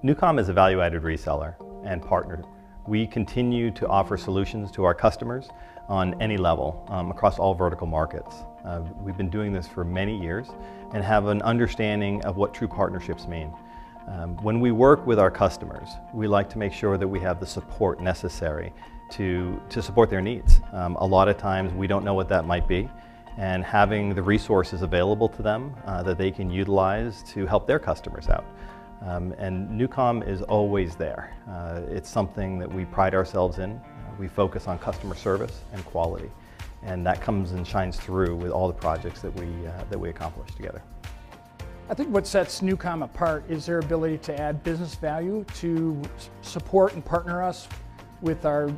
NEWCOM is a value-added reseller and partner. We continue to offer solutions to our customers on any level across all vertical markets. We've been doing this for many years and have an understanding of what true partnerships mean. When we work with our customers, we like to make sure that we have the support necessary to support their needs. A lot of times we don't know what that might be, and having the resources available to them that they can utilize to help their customers out. And NEWCOM is always there. It's something that we pride ourselves in. We focus on customer service and quality, and that comes and shines through with all the projects that we accomplish together. I think what sets NEWCOM apart is their ability to add business value, to support and partner us with our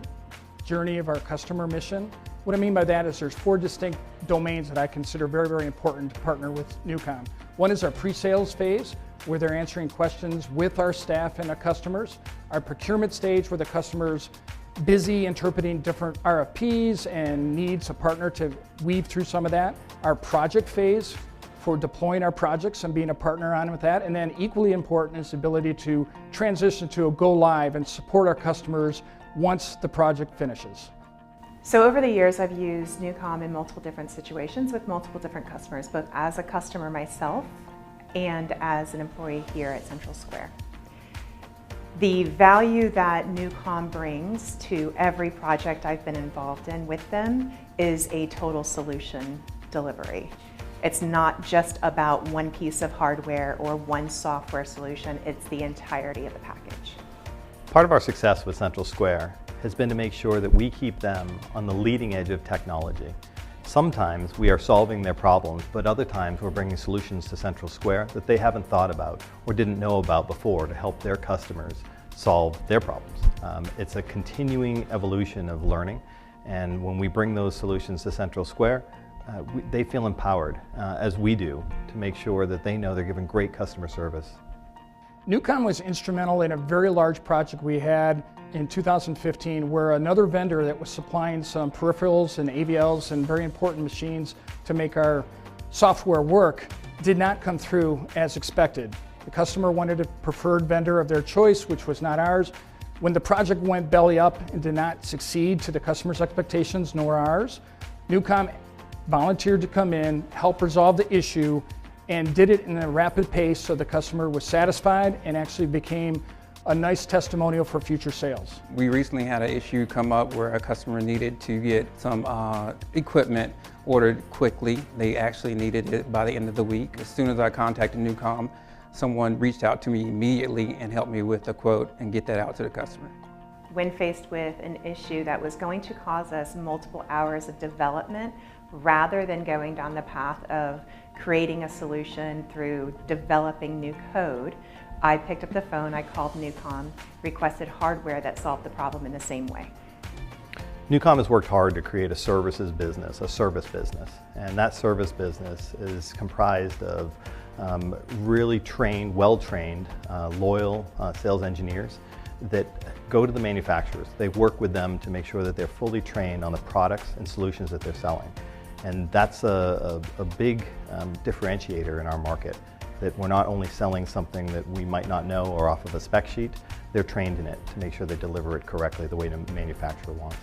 journey of our customer mission. What I mean by that is there's 4 distinct domains that I consider very, very important to partner with NEWCOM. One is our pre-sales phase, where they're answering questions with our staff and our customers. Our procurement stage, where the customer's busy interpreting different RFPs and needs a partner to weave through some of that. Our project phase, for deploying our projects and being a partner on with that. And then equally important is the ability to transition to a go live and support our customers once the project finishes. So over the years, I've used NEWCOM in multiple different situations with multiple different customers, both as a customer myself and as an employee here at CentralSquare. The value that NEWCOM brings to every project I've been involved in with them is a total solution delivery. It's not just about one piece of hardware or one software solution, it's the entirety of the package. Part of our success with CentralSquare has been to make sure that we keep them on the leading edge of technology. Sometimes we are solving their problems, but other times we're bringing solutions to CentralSquare that they haven't thought about or didn't know about before to help their customers solve their problems. It's a continuing evolution of learning, and when we bring those solutions to CentralSquare, they feel empowered, as we do, to make sure that they know they're giving great customer service. NEWCOM was instrumental in a very large project we had in 2015, where another vendor that was supplying some peripherals and AVLs and very important machines to make our software work did not come through as expected. The customer wanted a preferred vendor of their choice, which was not ours. When the project went belly up and did not succeed to the customer's expectations, nor ours, NEWCOM volunteered to come in, help resolve the issue, and did it in a rapid pace so the customer was satisfied and actually became a nice testimonial for future sales. We recently had an issue come up where a customer needed to get some equipment ordered quickly. They actually needed it by the end of the week. As soon as I contacted NEWCOM, someone reached out to me immediately and helped me with a quote and get that out to the customer. When faced with an issue that was going to cause us multiple hours of development, rather than going down the path of creating a solution through developing new code, I picked up the phone, I called NEWCOM, requested hardware that solved the problem in the same way. NEWCOM has worked hard to create a services business, a service business, and that service business is comprised of really trained, well-trained, loyal sales engineers that go to the manufacturers. They work with them to make sure that they're fully trained on the products and solutions that they're selling. And that's a big differentiator in our market, that we're not only selling something that we might not know or off of a spec sheet, they're trained in it to make sure they deliver it correctly the way the manufacturer wants.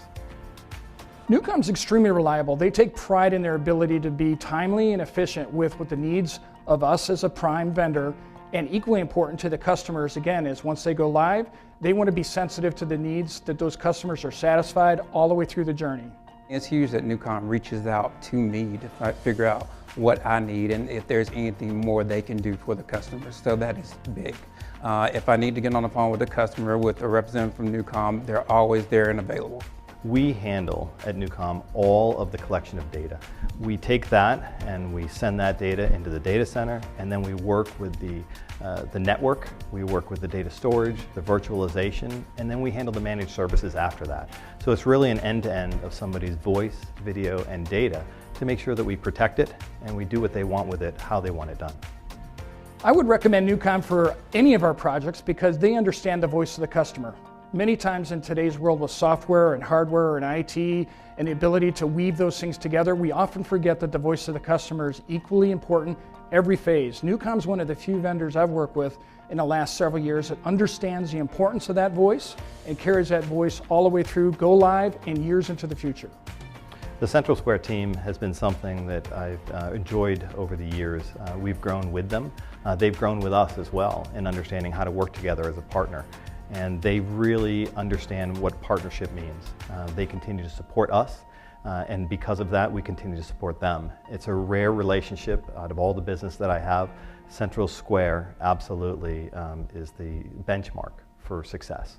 NEWCOM's extremely reliable. They take pride in their ability to be timely and efficient with the needs of us as a prime vendor, and equally important to the customers, again, is once they go live, they want to be sensitive to the needs that those customers are satisfied all the way through the journey. It's huge that NEWCOM reaches out to me to figure out what I need and if there's anything more they can do for the customers. So that is big. If I need to get on the phone with a customer, with a representative from NEWCOM, they're always there and available. We handle at NEWCOM all of the collection of data. We take that and we send that data into the data center, and then we work with the network, we work with the data storage, the virtualization, and then we handle the managed services after that. So it's really an end-to-end of somebody's voice, video, and data to make sure that we protect it and we do what they want with it, how they want it done. I would recommend NEWCOM for any of our projects because they understand the voice of the customer. Many times in today's world with software and hardware and IT and the ability to weave those things together, we often forget that the voice of the customer is equally important every phase. NEWCOM's one of the few vendors I've worked with in the last several years that understands the importance of that voice and carries that voice all the way through go live and years into the future. The CentralSquare team has been something that I've enjoyed over the years. We've grown with them. They've grown with us as well in understanding how to work together as a partner. And they really understand what partnership means. They continue to support us, and because of that, we continue to support them. It's a rare relationship. Out of all the business that I have, CentralSquare absolutely is the benchmark for success.